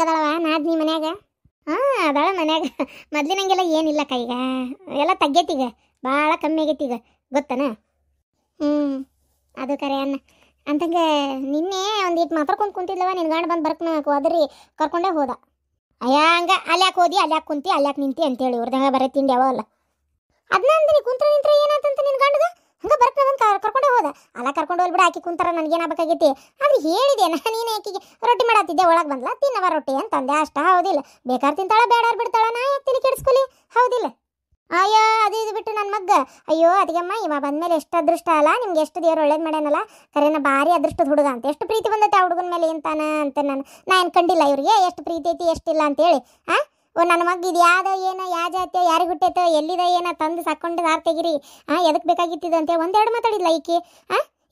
ಹೆಂಗದಳವ ನಾದ್ನಿ ಮನ್ಯಾಗ? ಹಾಂ ಅದಳ ಮನ್ಯಾಗ. ಮೊದ್ಲಿನಂಗೆಲ್ಲ ಏನಿಲ್ಲ ಕೈಗ ಎಲ್ಲ ತಗ್ಗೈತೀಗ, ಭಾಳ ಕಮ್ಮಿ ಆಗೈತಿ ಈಗ, ಗೊತ್ತನ? ಹ್ಞೂ ಅದು ಕರೆ ಅನ್ನ. ಅಂತಂಗೆ ನಿನ್ನೆ ಒಂದಿಟ್ಟು ಮಾತಾಡ್ಕೊಂಡು ಕುಂತಿದ್ಲವ, ನಿನ್ನ ಗಂಡ ಬಂದು ಬರ್ಕನ ಹೋದ್ರಿ ಕರ್ಕೊಂಡೇ ಹೋದ. ಅಯ್ಯ ಹಂಗ ಅಲ್ಯಾಕೆ ಹೋದಿ, ಅಲ್ಯಾಕೆ ಕುಂತಿ, ಅಲ್ಯಾಕೆ ನಿಂತಿ ಅಂತೇಳಿ ಇವ್ರದಾಗ ಬರೀ ತಿಂಡಿ ಅವ ಅಲ್ಲ. ಅದನ್ನ ಅಂದಿನಿ, ಕುಂತ್ರ ನಿಂತ್ರ ಏನಂತಂತ ನಿನ್ನ ಗಂಡಗ ಹಂಗೆ ಬರ್ಕನ ಬಂದು ಕರ್ಕೊಂಡೇ ಹೋದ. ಅಲ್ಲ ಕರ್ಕೊಂಡು ಹೋಗ್ಬಿಡ, ಆಕಿ ಕುಂತಾರ ನನಗೇನಾಗಬೇಕಾಗೈತಿ. ಆದ್ರೆ ಹೇಳಿದೆ ನೀನು ಆಕಿಗೆ ರೊಟ್ಟಿ ಮಾಡತ್ತಿದ್ದೆ, ಒಳಗೆ ಬಂದ್ಲ ತಿನ್ನವ ರೊಟ್ಟಿ ಅಂತಂದೆ ಅಷ್ಟ. ಹೌದಿಲ್ಲ? ಬೇಕಾದ್ರೆ ತಿಂತಾಳ, ಬೇಡಾರ್ ಬಿಡ್ತಾಳ, ನಾ ಯಾಕೆ ತಿಳಿ ಕೆಡಿಸ್ಕೊಲಿ? ಹೌದಿಲ್ಲ? ಅಯ್ಯೋ ಅದು ಇದು ಬಿಟ್ಟು ನನ್ನ ಮಗ್ಗ, ಅಯ್ಯೋ ಅದಕ್ಕಮ್ಮ ಇವ ಬಂದ್ಮೇಲೆ ಎಷ್ಟು ಅದೃಷ್ಟ ಅಲ್ಲ, ನಿಮ್ಗೆ ಎಷ್ಟು ದೇವ್ರು ಒಳ್ಳೇದು ಮಾಡ್ಯಾನಲ್ಲ. ಕರೆನ ಭಾರಿ ಅದೃಷ್ಟದ ಹುಡುಗ ಅಂತ, ಎಷ್ಟು ಪ್ರೀತಿ ಬಂದೈತೆ ಆ ಹುಡುಗನ ಮೇಲೆ ಅಂತಾನ ಅಂತ ನಾ ಏನು ಕಂಡಿಲ್ಲ ಇವ್ರಿಗೆ ಎಷ್ಟು ಪ್ರೀತಿ ಐತಿ ಎಷ್ಟಿಲ್ಲ ಅಂತೇಳಿ. ನನ್ನ ಮಗ್ಗ ಇದು ಯಾವ್ದೋ ಏನೋ ಯಾವ ಜಾತಿ ಯಾರಿಗೆ ಹುಟ್ಟೈತೋ ಎಲ್ಲಿದ ಏನೋ ತಂದು ಸಾಕೊಂಡು ಸಾರ್ ತೆಗಿರಿ, ಎದಕ್ಕೆ ಬೇಕಾಗಿತ್ತಿದ್ದು ಅಂತ ಒಂದೆರಡು ಮಾತಾಡಿಲ್ಲ ಈಕಿ.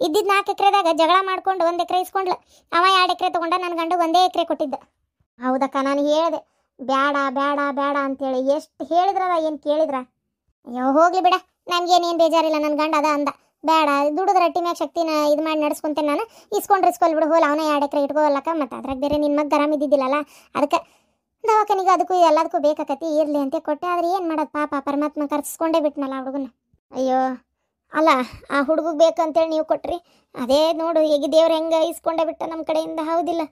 ಇದ್ದಿದ್ದು 4 ಎಕರೆದಾಗ ಜಗಳ ಮಾಡ್ಕೊಂಡು 1 ಎಕರೆ ಇಸ್ಕೊಂಡ್ಲು. ಅವ 2 ಎಕರೆ ತೊಗೊಂಡ, ನನ್ನ ಗಂಡು 1 ಎಕರೆ ಕೊಟ್ಟಿದ್ದ. ಹೌದಕ್ಕ, ನಾನು ಹೇಳಿದೆ ಬೇಡ ಬೇಡ ಬೇಡ ಅಂತೇಳಿ. ಎಷ್ಟು ಹೇಳಿದ್ರದ ಏನು ಕೇಳಿದ್ರ? ಅಯ್ಯೋ ಹೋಗ್ಲಿ ಬಿಡ, ನಮ್ಗೇನೇನು ಬೇಜಾರಿಲ್ಲ. ನನ್ನ ಗಂಡ ಅದ ಅಂದ ಬೇಡ, ದುಡಿದ ರೊಟ್ಟಿ ಮ್ಯಾಗ ಶಕ್ತಿನ ಇದು ಮಾಡಿ ನಡೆಸ್ಕೊಂತೇನೆ ನಾನು, ಇಸ್ಕೊಂಡ್ರೆ ಬಿಡು ಹೋಲ್, ಅವನೇ 2 ಎಕರೆ ಇಟ್ಕೋಲ್ಲಕ್ಕ. ಮತ್ತು ಅದ್ರಾಗ ಬೇರೆ ನಿನ್ನ ಮಗ ಆರಾಮಿದ್ದಿದ್ದಿಲ್ಲಲ್ಲ, ಅದಕ್ಕೆ ದವಾಖಾನಿಗೆ ಅದಕ್ಕೂ ಎಲ್ಲದಕ್ಕೂ ಬೇಕಾಕತಿ ಇರಲಿ ಅಂತ ಕೊಟ್ಟೆ. ಆದ್ರೆ ಏನು ಮಾಡೋದು ಪಾಪ, ಪರಮಾತ್ಮ ಕರ್ಸ್ಕೊಂಡೇ ಬಿಟ್ನಲ್ಲ ಆ ಹುಡುಗನ. ಅಯ್ಯೋ ಅಲ್ಲ, ಆ ಹುಡುಗಗೆ ಬೇಕಂತೇಳಿ ನೀವು ಕೊಟ್ರಿ, ಅದೇ ನೋಡು ಈಗ ದೇವ್ರು ಹೆಂಗೆ ಇಸ್ಕೊಂಡೇ ಬಿಟ್ಟ ನಮ್ಮ ಕಡೆಯಿಂದ. ಹೌದಿಲ್ಲ?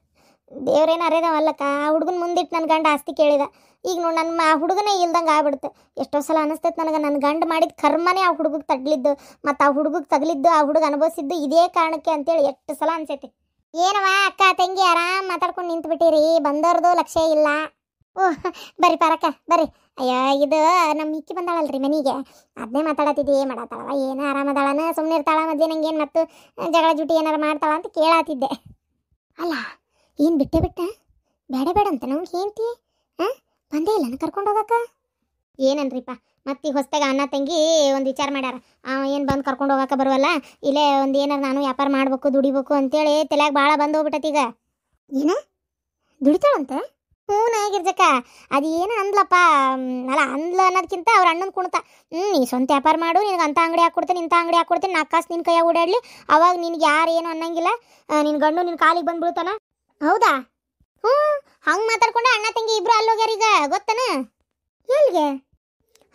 ದೇವ್ರೇನು ಅರೇದವಲ್ಲಕ್ಕ. ಆ ಹುಡುಗನ ಮುಂದಿಟ್ಟು ನನ್ನ ಗಂಡ ಆಸ್ತಿ ಕೇಳಿದ. ಈಗ ನೋಡಿ ನನ್ನ ಆ ಹುಡುಗನೇ ಇಲ್ದಂಗೆ ಆಗ್ಬಿಡುತ್ತೆ. ಎಷ್ಟೋ ಸಲ ಅನಿಸ್ತೈತೆ ನನಗೆ, ನನ್ನ ಗಂಡ ಮಾಡಿದ ಕರ್ಮನೇ ಆ ಹುಡುಗಗೆ ತಡ್ಲಿದ್ದು, ಮತ್ತು ಆ ಹುಡುಗಗೆ ತಗಲಿದ್ದು, ಆ ಹುಡುಗ ಅನುಭವಿಸಿದ್ದು ಇದೇ ಕಾರಣಕ್ಕೆ ಅಂತೇಳಿ ಎಷ್ಟು ಸಲ ಅನ್ಸೈತಿ. ಏನವ ಅಕ್ಕ ತಂಗಿ ಆರಾಮ್ ಮಾತಾಡ್ಕೊಂಡು ನಿಂತ್ಬಿಟ್ಟಿರಿ, ಬಂದವ್ರದ್ದು ಲಕ್ಷ್ಯ ಇಲ್ಲ. ಓಹ್ ಬರ್ರಿ ಪಾರಕ್ಕ ಬರ್ರಿ. ಅಯ್ಯೋ ಇದು ನಮ್ಮ ಇಕ್ಕಿ ಬಂದಾಳಲ್ರಿ ಮನೆಗೆ, ಅದನ್ನೇ ಮಾತಾಡತ್ತಿದ್ದೆ. ಏನು ಮಾಡತ್ತಾಳವ, ಏನು ಆರಾಮದಾಳನ, ಸುಮ್ಮನೆ ಇರ್ತಾಳ, ಮಧ್ಯೆ ನಂಗೆ ಏನು ಮತ್ತು ಜಗಳ ಜುಟಿ ಏನಾರು ಮಾಡ್ತಾಳ ಅಂತ ಕೇಳತ್ತಿದ್ದೆ. ಅಲ್ಲ ಏನು ಬಿಟ್ಟೆ ಬೇಡ ಬೇಡ ಅಂತ ನಾವು ಹೇಳ್ತಿ. ಬಂದೇ ಇಲ್ಲ ಕರ್ಕೊಂಡು ಹೋಗಕ್ಕ. ಏನನ್ರಿಪ್ಪ ಮತ್ತೆ ಹೊಸ್ತಾಗ ಅಣ್ಣ ತಂಗಿ ಒಂದು ವಿಚಾರ ಮಾಡ್ಯಾರ, ಏನು ಬಂದು ಕರ್ಕೊಂಡು ಹೋಗಕ್ಕೆ ಬರುವಲ್ಲ, ಇಲ್ಲೇ ಒಂದು ಏನಾರು ನಾನು ವ್ಯಾಪಾರ ಮಾಡ್ಬೇಕು ದುಡಿಬೇಕು ಅಂತೇಳಿ ತಲೆಯಾಗ ಭಾಳ ಬಂದು ಹೋಗ್ಬಿಟ್ಟತೀಗ. ಏನ ದುಡಿತಾಳಂತ? ಹ್ಞೂ ಗಿರ್ಜಕ್ಕ, ಅದು ಏನು ಅಂದ್ಲಪ್ಪ. ಅಲ್ಲ ಅಂದ್ಲ ಅನ್ನೋದಕ್ಕಿಂತ ಅವ್ರ ಅಣ್ಣನ ಕುಣ್ತ, ನೀ ಸ್ವಂತ ವ್ಯಾಪಾರ ಮಾಡು, ನಿನಗೆ ಅಂಥ ಅಂಗಡಿ ಹಾಕ್ಕೊಡ್ತೀನಿ ಇಂಥ ಅಂಗಡಿ ಹಾಕ್ಕೊಡ್ತೀನಿ, 4 ಕಾಸು ನಿನ್ನ ಕೈಯಾಗ ಓಡಾಡಲಿ, ಅವಾಗ ನಿನ್ಗೆ ಯಾರು ಏನು ಅನ್ನಂಗಿಲ್ಲ, ನಿನ್ನ ಗಂಡು ನಿನ್ನ ಕಾಲಿಗೆ ಬಂದ್ಬಿಡ್ತಾನ. ಹೌದಾ? ಹ್ಞೂ ಹಂಗೆ ಮಾತಾಡ್ಕೊಂಡೆ ಅಣ್ಣ ತಂಗಿ ಇಬ್ರು ಅಲ್ಲೋಗ್ಯಾರ ಈಗ, ಗೊತ್ತನ? ಎಲ್ಲಿಗೆ?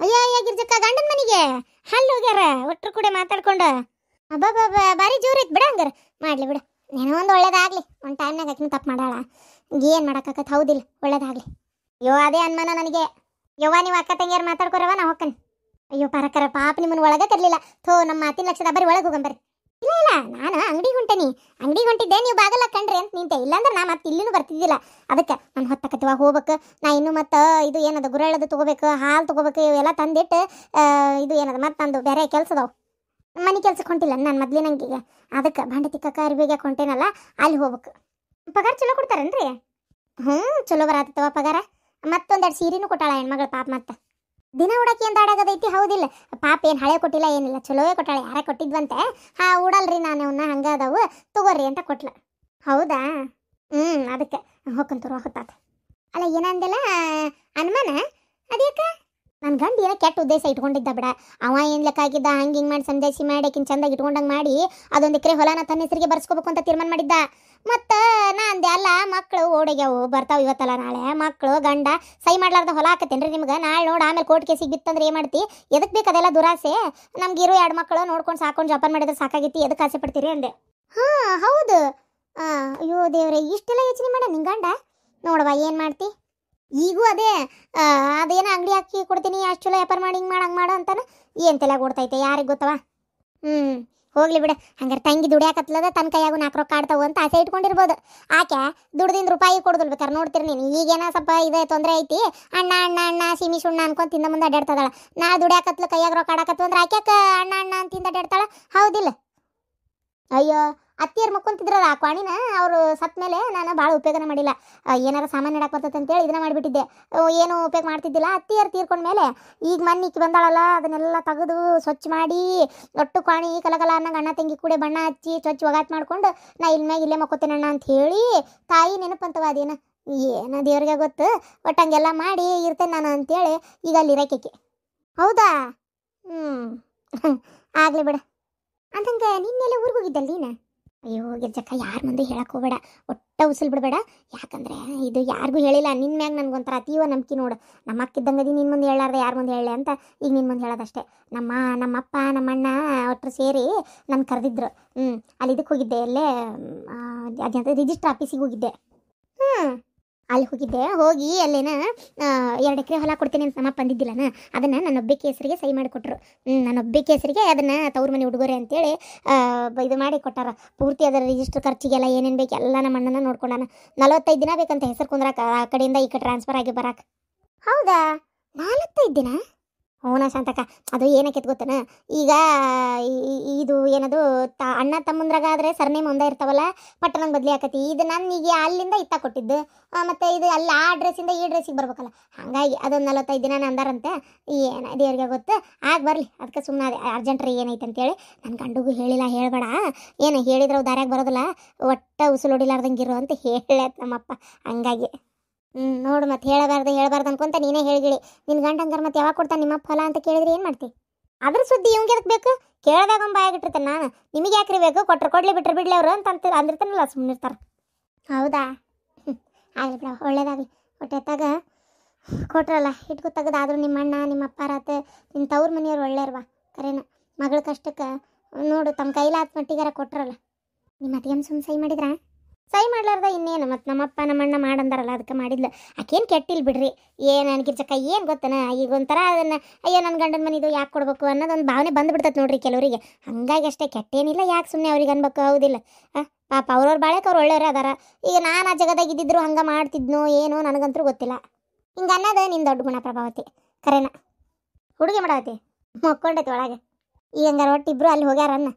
ಅಯ್ಯ ಗಿರ್ಜಕ್ಕ ಗಂಡನ ಮನೆಗೆ ಅಲ್ಲೋಗ್ಯಾರ, ಒಟ್ಟರು ಕೂಡ ಮಾತಾಡ್ಕೊಂಡು. ಅಬ್ಬಬ್ಬ ಭಾರಿ ಜೋರು ಐತೆ ಬಿಡ. ಹಂಗಾರ ಮಾಡಲಿ ಬಿಡ, ಏನೋ ಒಂದು ಒಳ್ಳೇದಾಗಲಿ. ಒಂದು ಟೈಮ್ನಾಗ ಆಕಿನ ತಪ್ಪು ಮಾಡಾಳ, ಏನು ಮಾಡೋಕ್ಕಾಗತ್ತೆ? ಹೌದಿಲ್ಲ? ಒಳ್ಳೇದಾಗಲಿ. ಅಯ್ಯೋ ಅದೇ ಅನ್ಮಾನ ನನಗೆ. ಯವ್ವ ನೀವು ಅಕ್ಕ ತಂಗಿಯಾರು ಮಾತಾಡ್ಕೊರವ, ನಾ ಹೋಗ್ಕನ್. ಅಯ್ಯೋ ಪರಕರ ಪಾಪ ನಿಮ್ಮನ್ನು ಒಳಗೆ ಕರ್ಲಿಲ್ಲ. ಥೋ ನಮ್ಮ ಮಾತಿನ ಲಕ್ಷದ ಬರ್ರಿ ಒಳಗೆ ಹೋಗಂಬರ್ರಿ. ಇಲ್ಲ ನಾನು ಅಂಗಡಿಗೆ ಹೊಂಟೇನಿ, ಅಂಗಡಿಗೆ ಹೊಂಟಿದ್ದೆ, ನೀವು ಬಾಗಲ್ಲ ಕಂಡ್ರಿ ಅಂತ ನಿಂತೆ, ಇಲ್ಲಾಂದ್ರೆ ನಾ ಮತ್ತೆ ಇಲ್ಲಿನೂ ಬರ್ತಿದ್ದಿಲ್ಲ. ಅದಕ್ಕೆ ನಾನು ಹೊತ್ತಕತ್ತಿವ ಹೋಗ್ಬೇಕು. ನಾ ಇನ್ನೂ ಮತ್ತು ಇದು ಏನದು ಗುರೆಳ್ಳದು ತೊಗೋಬೇಕು, ಹಾಲು ತೊಗೋಬೇಕು, ಇವೆಲ್ಲ ತಂದಿಟ್ಟು ಇದು ಏನದು ಮತ್ತು ನಂದು ಬೇರೆ ಕೆಲಸದವು, ಮನೆ ಕೆಲ್ಸಕ್ಕೆ ಹೊಂಟಿಲ್ಲ ನಾನು ಮೊದ್ಲಿನಂಗೀಗ. ಅದಕ್ಕೆ ಭಾಂಡೆ ತಿಕ್ಕಕ್ಕೆ ಅರಿವಿಗೆ ಹೊಂಟೇನಲ್ಲ, ಅಲ್ಲಿ ಹೋಗ್ಬೇಕು. ಪಗಾರ ಚಲೋ ಕೊಡ್ತಾರೇನ್ರಿ? ಹ್ಞೂ ಚಲೋ ಬರತ್ತವ ಪಗಾರ. ಮತ್ತೊಂದೆರಡು ಸೀರೆನೂ ಕೊಟ್ಟಾಳ ಹೆಣ್ಮಗಳು ಪಾಪ. ಮತ್ತು ದಿನ ಉಡಾಕಿ ಅಂತ ಆಡಾಗದೈತಿ. ಹೌದಿಲ್ಲ? ಪಾಪ ಏನು ಹಳೆ ಕೊಟ್ಟಿಲ್ಲ ಏನಿಲ್ಲ, ಚಲೋವೇ ಕೊಟ್ಟಾಳೆ. ಯಾರ ಕೊಟ್ಟಿದ್ವಂತೆ, ಉಡಲ್ರಿ ನಾನು ಅವನ್ನ, ಹಂಗೆ ಅದಾವು ತಗೋರಿ ಅಂತ ಕೊಟ್ಲ. ಹೌದಾ? ಅದಕ್ಕೆ ಹೋಗ್ಕೊಂತರು ಹೊತ್ತಾತ. ಅಲ್ಲ ಏನಂದಿಲ್ಲ ಅನುಮಾನ ಅದ್ಯಾಕ? ನನ್ನ ಗಂಡು ಏನೋ ಕೆಟ್ಟ ಉದ್ದೇಶ ಇಟ್ಕೊಂಡಿದ್ದ ಬಿಡ. ಅವ ಏನು ಲೆಕ್ಕ ಆಗಿದ್ದ, ಹಂಗೆ ಹಿಂಗೆ ಮಾಡಿ ಸಂದೇಶಿ ಮಾಡಿ ಆಕಿನ ಚಂದಾಗಿ ಇಟ್ಕೊಂಡಂಗೆ ಮಾಡಿ ಅದೊಂದು ಎಕರೆ ಹೊಲನ ತನ್ನ ಹೆಸರಿಗೆ ಬರ್ಸ್ಕೋಬೇಕು ಅಂತ ತೀರ್ಮಾನ ಮಾಡಿದ್ದ. ಮತ್ತು ನಾ ಅಂದೆ ಅಲ್ಲ ಮಕ್ಕಳು ಓಡೋಗ್ಯಾವು, ಬರ್ತಾವೆ ಇವತ್ತಲ್ಲ ನಾಳೆ, ಮಕ್ಕಳು ಗಂಡ ಸಹಿ ಮಾಡ್ಲಾರ್ದ ಹೊಲ ಹಾಕತ್ತೇನ್ರಿ ನಿಮ್ಗೆ? ನಾಳೆ ನೋಡಿ ಆಮೇಲೆ ಕೋರ್ಟ್ ಕೇಸಿಗೆ ಬಿತ್ತಂದ್ರೆ ಏನು ಮಾಡ್ತಿ? ಎದಕ್ಕೆ ಬೇಕು ಅದೆಲ್ಲ ದುರಾಸೆ? ನಮ್ಗಿರೋ 2 ಮಕ್ಕಳು ನೋಡ್ಕೊಂಡು ಸಾಕೊಂಡು ಜೋಪಾನ ಮಾಡಿದ್ರೆ ಸಾಕಾಗಿತ್ತು, ಎದಕ್ಕೆ ಆಸೆ ಪಡ್ತೀರಿ ಅಂದೆ. ಹಾಂ ಹೌದು. ಅಯ್ಯೋ ದೇವ್ರೆ, ಇಷ್ಟೆಲ್ಲ ಯೋಚನೆ ಮಾಡ ನಿನ್ನ ಗಂಡ. ನೋಡವ್ವ ಏನು ಮಾಡ್ತಿ? ಈಗೂ ಅದೇ ಅದೇನೋ ಅಂಗಡಿ ಹಾಕಿ ಕೊಡ್ತೀನಿ, ಅಷ್ಟು ಚಲೋ ವ್ಯಾಪಾರ ಮಾಡಿ ಹಿಂಗೆ ಮಾಡು ಅಂತಾನೆ. ಏನು ತಲೆಗೆ ಓಡ್ತೈತೆ ಯಾರಿಗೆ ಗೊತ್ತವ? ಹೋಗ್ಲಿ ಬಿಡ. ಹಂಗಾರೆ ತಂಗಿ ದುಡಿಯಾಕತ್ಲದ, ತನ್ನ ಕೈಯಾಗೂ 4 ರೊಕ್ಕ ಆಡ್ತಾವು ಅಂತ ಆಸೆ ಇಟ್ಕೊಂಡಿರ್ಬೋದು. ಆಕೆ ದುಡ್ದಿಂದ ರೂಪಾಯಿ ಕೊಡೋದಿಲ್ಲ. ಬೇಕಾರೆ ನೋಡ್ತೀರಿ ನೀನು, ಈಗೇನೋ ಸ್ವಲ್ಪ ಇದೆ ತೊಂದರೆ ಐತಿ, ಅಣ್ಣ ಅಣ್ಣ ಅಣ್ಣ ಸಿಮಿ ಸುಣ್ಣ ಅನ್ಕೊಂಡು ತಿಂದ ಮುಂದೆ ಅಡ್ಡಾಡ್ತಾಳ. ನಾ ದುಡಿಯಾಕತ್ಲ ಕೈಯಾಗ ರೊಕ್ಕ ಆಡಕತ್ವ ಅಂದ್ರೆ ಆಕೆ ಅಣ್ಣ ಅಣ್ಣ ಅಂತಿಂದ ಅಡ್ಡಾಡ್ತಾಳ. ಹೌದಿಲ್ಲ? ಅಯ್ಯೋ ಅತ್ತಿಯರು ಮಕ್ಕೊಂತಿದ್ರಲ್ಲ ಆ ಕ್ವಾಣಿನ, ಅವರು ಸತ್ತ ಮೇಲೆ ನಾನು ಭಾಳ ಉಪಯೋಗನ ಮಾಡಿಲ್ಲ. ಏನಾರು ಸಾಮಾನು ಇಡಕ್ಕೆ ಬರ್ತೈತೆ ಅಂತೇಳಿ ಇದನ್ನ ಮಾಡಿಬಿಟ್ಟಿದ್ದೆ, ಏನು ಉಪಯೋಗ ಮಾಡ್ತಿದ್ದಿಲ್ಲ. ಅತ್ತಿಯರು ತೀರ್ಕೊಂಡ್ಮೇಲೆ ಈಗ ಮನ್ನಿಕ್ಕಿ ಬಂದಾಳಲ್ಲ, ಅದನ್ನೆಲ್ಲ ತೆಗೆದು ಸ್ವಚ್ಛ ಮಾಡಿ ಒಟ್ಟು ಕ್ವಾಣಿ ಕಲಕಲ ಅನ್ನಂಗೆ ಅಣ್ಣ ತಂಗಿ ಕೂಡ ಬಣ್ಣ ಹಚ್ಚಿ ಸ್ವಚ್ಛ ಒಗಾತ್ ಮಾಡ್ಕೊಂಡು ನಾ ಇಲ್ಲೇ ಮಕ್ಕೋತೇನೆ ಅಣ್ಣ ಅಂತ ಹೇಳಿ ತಾಯಿ ನೆನಪಂತವ. ಅದೇನು ಏನೋ ದೇವ್ರಿಗೆ ಗೊತ್ತು, ಒಟ್ಟು ಹಂಗೆಲ್ಲ ಮಾಡಿ ಇರ್ತೇನೆ ನಾನು ಅಂತೇಳಿ ಈಗ ಅಲ್ಲಿ ಇರೋಕೆ. ಹೌದಾ? ಆಗಲಿ ಬಿಡ. ಅಂತಂಗೆ ನಿನ್ನೆಲ್ಲ ಊರಿಗೆ ಹೋಗಿದ್ದಲ್ಲ ನೀನು? ಅಯ್ಯೋ ಗಿರ್ಜಕ್ಕ, ಯಾರ ಮುಂದೆ ಹೇಳಕ್ಕೆ ಹೋಗಬೇಡ, ಒಟ್ಟು ಉಸಿಲ್ ಬಿಡಬೇಡ. ಯಾಕಂದ್ರೆ ಇದು ಯಾರಿಗೂ ಹೇಳಿಲ್ಲ, ನಿನ್ನ ಮ್ಯಾಗ ನನಗೊಂಥರ ಅತೀವ ನಂಬಿಕೆ ನೋಡು. ನಮ್ಮ ಅಕ್ಕಿದ್ದಂಗದಿ ನಿನ್ನ ಮುಂದೆ ಹೇಳಾರ್ದೆ ಯಾರ ಮುಂದೆ ಹೇಳಲೆ ಅಂತ ಈಗ ನಿನ್ನ ಮುಂದೆ ಹೇಳೋದಷ್ಟೇ. ನಮ್ಮಪ್ಪ ನಮ್ಮಣ್ಣ ಒಟ್ಟರು ಸೇರಿ ನನ್ನ ಕರೆದಿದ್ರು. ಅಲ್ಲಿ ಇದಕ್ಕೆ ಹೋಗಿದ್ದೆ, ಎಲ್ಲೇ ಅದಂತ ರಿಜಿಸ್ಟರ್ ಆಫೀಸಿಗೆ ಹೋಗಿದ್ದೆ. ಅಲ್ಲಿ ಹೋಗಿ ಅಲ್ಲೇನ 2 ಎಕರೆ ಹೊಲ ಕೊಡ್ತೀನಿ ಅಂತ ನಮ್ಮಪ್ಪ ಅಂದಿದ್ದಿಲ್ಲನ, ಅದನ್ನು ನನ್ನ ಒಬ್ಬೆ ಕೇಸರಿಗೆ ಸಹಿ ಮಾಡಿಕೊಟ್ರು. ನನ್ನ ಒಬ್ಬೆ ಕೇಸರಿಗೆ ಅದನ್ನು ತವ್ರ ಮನೆ ಹುಡುಗರೆ ಅಂತೇಳಿ ಇದು ಮಾಡಿ ಕೊಟ್ಟಾರ. ಪೂರ್ತಿ ಅದರ ರಿಜಿಸ್ಟರ್ ಖರ್ಚಿಗೆಲ್ಲ ಏನೇನು ಬೇಕು ಎಲ್ಲ ನಮ್ಮ ಅಣ್ಣನ ನೋಡ್ಕೊಂಡಾನ. 45 ದಿನ ಬೇಕಂತ ಹೆಸರು ಕುಂದ್ರಾಕ, ಆ ಕಡೆಯಿಂದ ಈ ಕಡೆ ಟ್ರಾನ್ಸ್ಫರ್ ಆಗಿ ಬರಾಕ. ಹೌದಾ, 45 ದಿನ? ಹೂನ ಶಾಂತಕ್ಕ, ಅದು ಏನಕ್ಕೆ ಗೊತ್ತನ, ಈಗ ಇದು ಏನದು ಅಣ್ಣ ತಮ್ಮಂದ್ರಾಗ ಆದರೆ ಸರ್ನೇಮ್ ಒಂದೇ ಇರ್ತಾವಲ್ಲ, ಪಟ್ಟಣಂಗೆ ಬದಲಿ ಆಕತಿ. ಇದು ನನಗೆ ಅಲ್ಲಿಂದ ಇತ್ತ ಕೊಟ್ಟಿದ್ದು, ಮತ್ತು ಇದು ಅಲ್ಲಿ ಆ ಡ್ರೆಸ್ಸಿಂದ ಈ ಡ್ರೆಸ್ಸಿಗೆ ಬರ್ಬೇಕಲ್ಲ, ಹಾಗಾಗಿ ಅದೊಂದು 45 ದಿನ ಅಂದಾರಂತೆ. ಏನು ದೇವ್ರಿಗೆ ಗೊತ್ತು, ಆಗ ಬರಲಿ, ಅದಕ್ಕೆ ಸುಮ್ಮನೆ ಅದೇ ಅರ್ಜೆಂಟ್ರಿ ಏನೈತೆ ಅಂತೇಳಿ. ನನ್ನ ಗಂಡುಗೂ ಹೇಳಿಲ್ಲ, ಹೇಳಬೇಡ, ಏನು ಹೇಳಿದ್ರೆ ದಾರ್ಯಾಗ ಬರೋದಿಲ್ಲ, ಒಟ್ಟ ಉಸುಲು ಹೊಡಿಲಾರ್ದಂಗೆ ಇರು ಅಂತ ಹೇಳತ್ ನಮ್ಮಪ್ಪ. ಹಂಗಾಗಿ ನೋಡು, ಮತ್ತೆ ಹೇಳಬಾರ್ದು ಅನ್ಕೊಂತ ನೀನೇ ಹೇಳಿಗಿಳಿ. ನಿನ್ನ ಗಂಡ ಹಂಗಾರ ಮತ್ತೆ ಯಾವಾಗ ಕೊಡ್ತಾನೆ ನಿಮ್ಮಪ್ಪ ಹೊಲ ಅಂತ ಕೇಳಿದ್ರೆ ಏನು ಮಾಡ್ತಿ? ಅದ್ರ ಸುದ್ದಿ ಇವಂಗೆ ಎದಕ್ಕೆ ಬೇಕು? ಕೇಳಿದಾಗ ಬಾಯಾಗಿಟ್ಟಿರ್ತೇನೆ ನಾನು. ನಿಮಗೆ ಯಾಕ್ರಿ ಬೇಕು, ಕೊಟ್ಟರು ಕೊಡ್ಲಿ ಬಿಟ್ಟರು ಬಿಡ್ಲಿ ಅವರು ಅಂತ ಅಂದಿರ್ತಾನಲ್ಲ, ಸುಮ್ಮನಿರ್ತಾರೆ. ಹೌದಾ, ಆಗಲಿ ಬಿಡ, ಒಳ್ಳೇದಾಗಲಿ. ಹೊಟ್ಟೆತ್ತಾಗ ಕೊಟ್ರಲ್ಲ, ಇಟ್ಕೂ ತೆಗೆದಾದ್ರು ನಿಮ್ಮ ಅಣ್ಣ ನಿಮ್ಮ ಅಪ್ಪಾರಾತ ನಿಮ್ಮ ತವ್ರ ಮನೆಯವ್ರು ಒಳ್ಳೆಯರ್ವಾ. ಕರೆನ ಮಗಳ ಕಷ್ಟಕ್ಕೆ ನೋಡು ತಮ್ಮ ಕೈಲಾದ ಮಟ್ಟಿಗಾರ ಕೊಟ್ರಲ್ಲ. ನಿಮ್ಮ ಅತ್ತಿಗೆ ಸುಮ್ಮನೆ ಸಹಿ ಮಾಡಿದ್ರಾ? ಸಹಿ ಮಾಡ್ಲಾರ್ದ ಇನ್ನೇನು, ಮತ್ತು ನಮ್ಮಪ್ಪ ನಮ್ಮಣ್ಣ ಮಾಡಂದಾರಲ್ಲ ಅದಕ್ಕೆ ಮಾಡಿದ್ಲು. ಆಕೇನು ಕೆಟ್ಟಿಲ್ಲ ಬಿಡ್ರಿ. ಏನು ಅನ್ಕಿರ್ಚಕ್ಕ ಏನು ಗೊತ್ತನ, ಈಗ ಒಂಥರ ಅದನ್ನು ಅಯ್ಯೋ ನನ್ನ ಗಂಡನ ಮನೆದು ಯಾಕೆ ಕೊಡ್ಬೇಕು ಅನ್ನೋದೊಂದು ಭಾವನೆ ಬಂದುಬಿಡ್ತೈತೆ ನೋಡ್ರಿ ಕೆಲವರಿಗೆ. ಹಾಗಾಗಿ ಅಷ್ಟೇ, ಕೆಟ್ಟೇನಿಲ್ಲ, ಯಾಕೆ ಸುಮ್ಮನೆ ಅವ್ರಿಗೆ ಅನ್ಬೇಕು? ಹೌದಿಲ್ಲ? ಪಾಪ ಅವ್ರವ್ರ ಬಾಳೆಗೆ ಅವ್ರು ಒಳ್ಳೆಯವರೇ ಅದಾರ. ಈಗ ನಾನು ಆ ಜಗದಾಗ ಇದ್ದಿದ್ರು ಹಂಗೆ ಮಾಡ್ತಿದ್ನೋ ಏನೋ ನನಗಂತೂ ಗೊತ್ತಿಲ್ಲ. ಹಿಂಗೆ ಅನ್ನೋದು ನಿನ್ನ ದೊಡ್ಡ ಗುಣ ಪ್ರಭಾವತಿ. ಕರೆನ ಹುಡುಗಿ ಮಾಡಾವತಿ ಮಕ್ಕೊಂಡೈತಿ ಒಳಗೆ. ಈಗ ಹಂಗಾರ ಒಟ್ಟಿಬ್ರು ಅಲ್ಲಿ ಹೋಗ್ಯಾರನ್ನ.